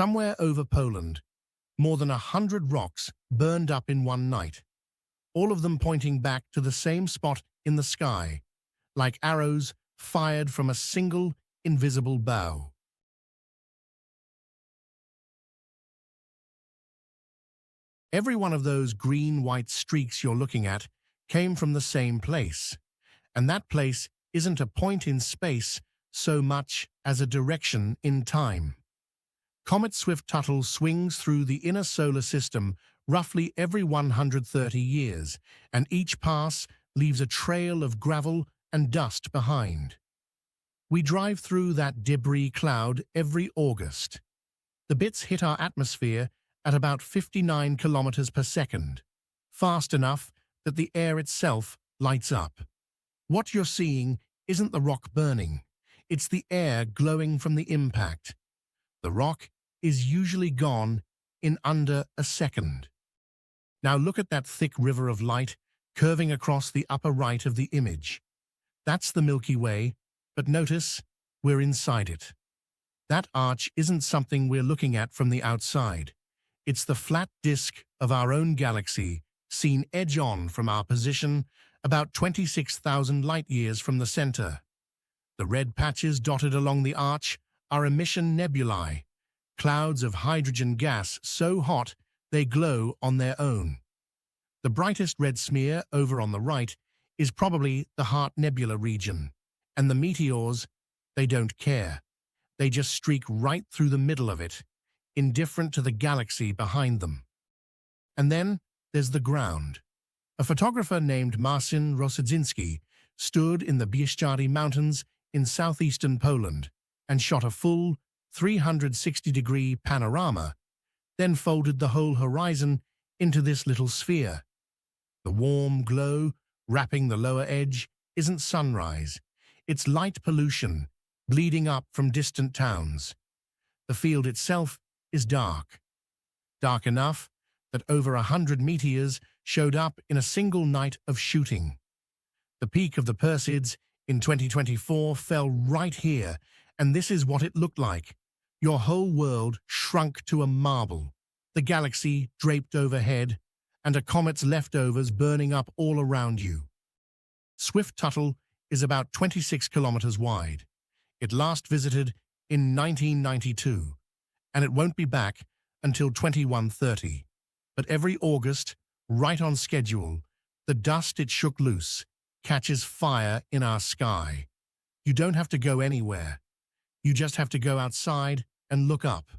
Somewhere over Poland, more than 100 rocks burned up in one night, all of them pointing back to the same spot in the sky, like arrows fired from a single invisible bow. Every one of those green-white streaks you're looking at came from the same place, and that place isn't a point in space so much as a direction in time. Comet Swift-Tuttle swings through the inner solar system roughly every 130 years, and each pass leaves a trail of gravel and dust behind. We drive through that debris cloud every August. The bits hit our atmosphere at about 59 kilometers per second, fast enough that the air itself lights up. What you're seeing isn't the rock burning, it's the air glowing from the impact. The rock is usually gone in under a second. Now look at that thick river of light curving across the upper right of the image. That's the Milky Way, but notice we're inside it. That arch isn't something we're looking at from the outside. It's the flat disk of our own galaxy, seen edge-on from our position about 26,000 light-years from the center. The red patches dotted along the arch are emission nebulae, clouds of hydrogen gas so hot they glow on their own. The brightest red smear over on the right is probably the Heart Nebula region, and the meteors, they don't care. They just streak right through the middle of it, indifferent to the galaxy behind them. And then there's the ground. A photographer named Marcin Rosadzinski stood in the Bieszczady Mountains in southeastern Poland and shot a full 360-degree panorama, then folded the whole horizon into this little sphere. The warm glow wrapping the lower edge isn't sunrise, it's light pollution bleeding up from distant towns. The field itself is dark. Dark enough that over 100 meteors showed up in a single night of shooting. The peak of the Perseids in 2024 fell right here, and this is what it looked like. Your whole world shrunk to a marble, the galaxy draped overhead, and a comet's leftovers burning up all around you. Swift-Tuttle is about 26 kilometers wide. It last visited in 1992, and it won't be back until 2130. But every August, right on schedule, the dust it shook loose catches fire in our sky. You don't have to go anywhere. You just have to go outside and look up,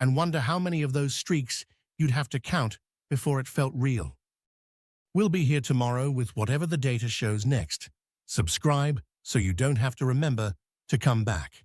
and wonder how many of those streaks you'd have to count before it felt real. We'll be here tomorrow with whatever the data shows next. Subscribe so you don't have to remember to come back.